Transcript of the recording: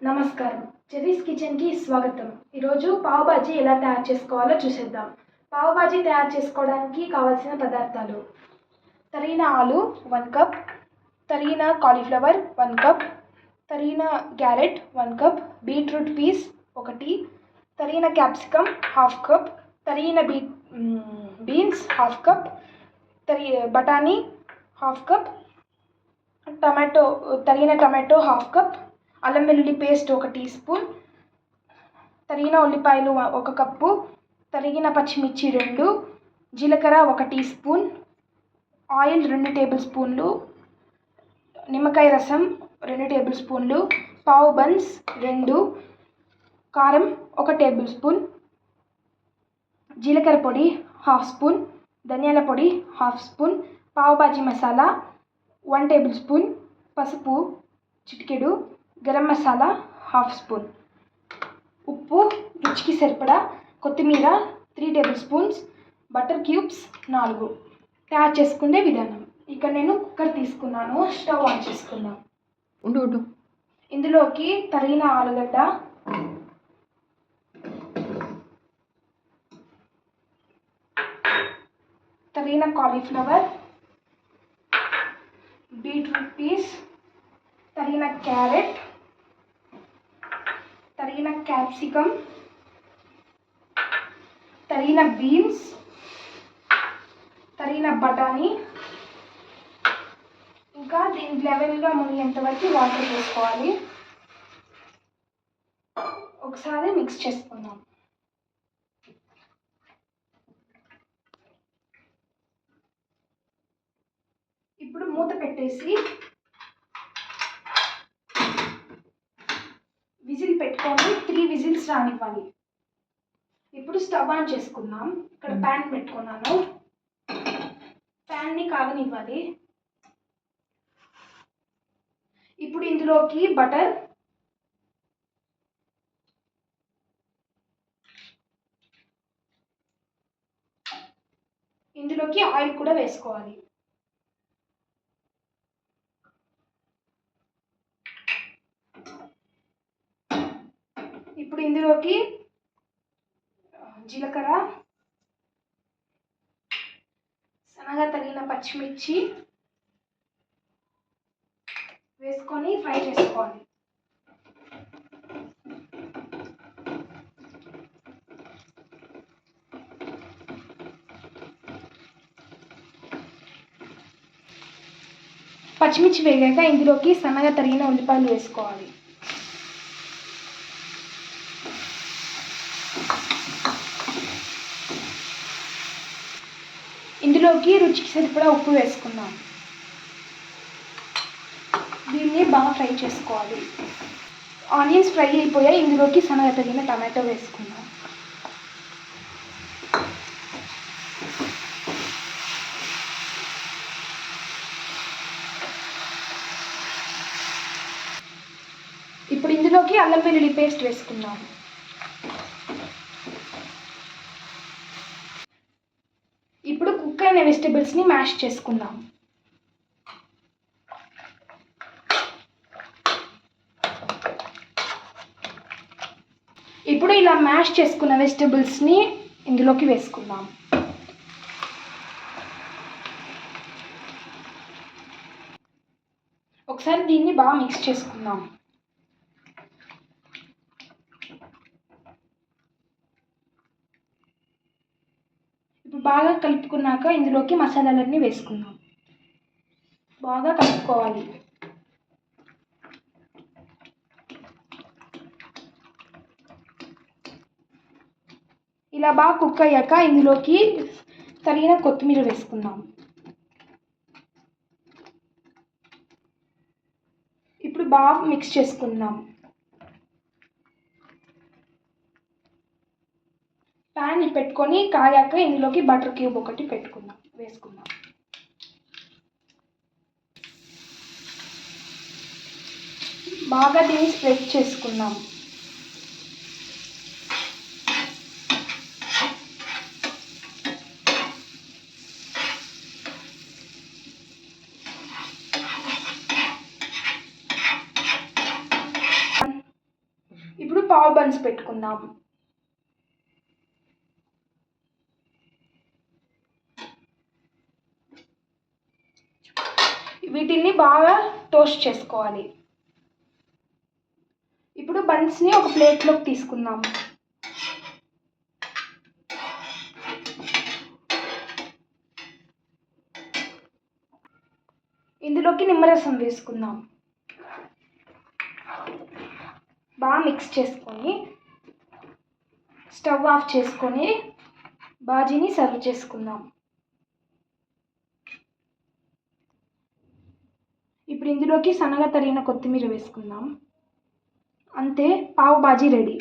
నమస్కారం. చెర్రీస్ కిచెన్‌కి స్వాగతం. ఈరోజు పావ్ బాజీ ఎలా తయారు చేసుకోవాలో చూసేద్దాం. పావ్ బాజీ తయారు చేసుకోవడానికి కావాల్సిన పదార్థాలు: తరిగిన ఆలు 1 కప్, తరిగిన కాలీఫ్లవర్ 1 కప్, తరిగిన క్యారెట్ 1 కప్, బీట్రూట్ పీస్ 1, తరిగిన క్యాప్సికమ్ 1/2 కప్, తరిగిన బీన్స్ 1/2 కప్, బఠానీ 1/2 కప్, తరిగిన టమాటో 1/2 కప్, అల్లం వెల్లుల్లి పేస్ట్ 1 టీ స్పూన్, తరిగిన ఉల్లిపాయలు 1 కప్పు, తరిగిన పచ్చిమిర్చి 2, జీలకర్ర 1 టీ స్పూన్, ఆయిల్ 2 టేబుల్ స్పూన్లు, నిమ్మకాయ రసం 2 టేబుల్ స్పూన్లు, పావ్ బన్స్ 2, కారం 1 టేబుల్ స్పూన్, జీలకర్ర పొడి 1/2 స్పూన్, ధనియాల పొడి 1/2 spoon, pav bhaji masala 1 table spoon, పసుపు చిటికెడు, గరం మసాలా 1/2 స్పూన్, ఉప్పు రుచికి సరిపడా, కొత్తిమీర 3 టేబుల్ స్పూన్స్, బటర్ క్యూబ్స్ 4. తయారు చేసుకునే విధానం: ఇక్కడ నేను కుక్కర్ తీసుకున్నాను. స్టవ్ ఆన్ చేసుకుందాం. ఉండు ఇందులోకి తరిగిన ఆలుగడ్డ, తరిగిన కాలీఫ్లవర్, బీట్రూట్ పీస్, తరిగిన క్యారెట్, తరిగిన క్యాప్సికమ్, తరిగిన బీన్స్, తరిగిన బఠానీ, ఇంకా దీని లెవెల్గా మునిగేంత వరకు వాటర్ వేసుకోవాలి. ఒకసారి మిక్స్ చేసుకుందాం. ఇప్పుడు మూత పెట్టేసి విజిల్ పెట్టుకొని 3 విజిల్స్ రానివ్వాలి. ఇప్పుడు స్టవ్ ఆన్ చేసుకుందాం. ఇక్కడ ప్యాన్ పెట్టుకున్నాను. ప్యాన్ని కాగనివ్వాలి. ఇప్పుడు ఇందులోకి బటర్, ఇందులోకి ఆయిల్ కూడా వేసుకోవాలి. ఇప్పుడు ఇందులోకి జీలకర్ర, సన్నగా తరిగిన పచ్చిమిర్చి వేసుకొని ఫ్రై చేసుకోవాలి. పచ్చిమిర్చి వేగాక ఇందులోకి సన్నగా తరిగిన ఉల్లిపాయలు వేసుకోవాలి. ఇందులోకి రుచికి సరిపడా ఉప్పు వేసుకుందాం. దీన్ని బాగా ఫ్రై చేసుకోవాలి. ఆనియన్స్ ఫ్రై అయిపోయాయి. ఇందులోకి సన్నగా తరిగిన టమాటో వేసుకుందాం. ఇప్పుడు ఇందులోకి అల్లం వెల్లుల్లి పేస్ట్ వేసుకుందాం. ఇప్పుడు కుక్ అయిన వెజిటబుల్స్ని మ్యాష్ చేసుకుందాం. ఇప్పుడు ఇలా మ్యాష్ చేసుకున్న వెజిటబుల్స్ని ఇందులోకి వేసుకుందాం. ఒకసారి దీన్ని బాగా మిక్స్ చేసుకుందాం. ఇప్పుడు బాగా కలుపుకున్నాక ఇందులోకి మసాలాలన్నీ వేసుకుందాం. బాగా కలుపుకోవాలి. ఇలా బాగా కుక్ అయ్యాక ఇందులోకి తరిగిన కొత్తిమీర వేసుకుందాం. ఇప్పుడు బాగా మిక్స్ చేసుకుందాం. ప్యాన్ పెట్టుకొని కాగాక ఇందులోకి బటర్ క్యూబ్ 1 వేసుకుందాం. బాగా దీన్ని స్ప్రెడ్ చేసుకుందాం. పావు బన్స్ పెట్టుకుందాం. వీటిని బాగా టోస్ట్ చేసుకోవాలి. ఇప్పుడు బన్స్ని ఒక ప్లేట్లోకి తీసుకుందాం. ఇందులోకి నిమ్మరసం వేసుకుందాం. బాగా మిక్స్ చేసుకొని స్టవ్ ఆఫ్ చేసుకొని బాజీని సర్వ్ చేసుకుందాం. ఇప్పుడు ఇందులోకి సన్నగా తరిగిన కొత్తిమీర వేసుకుందాం. అంతే, పావు బాజీ రెడీ.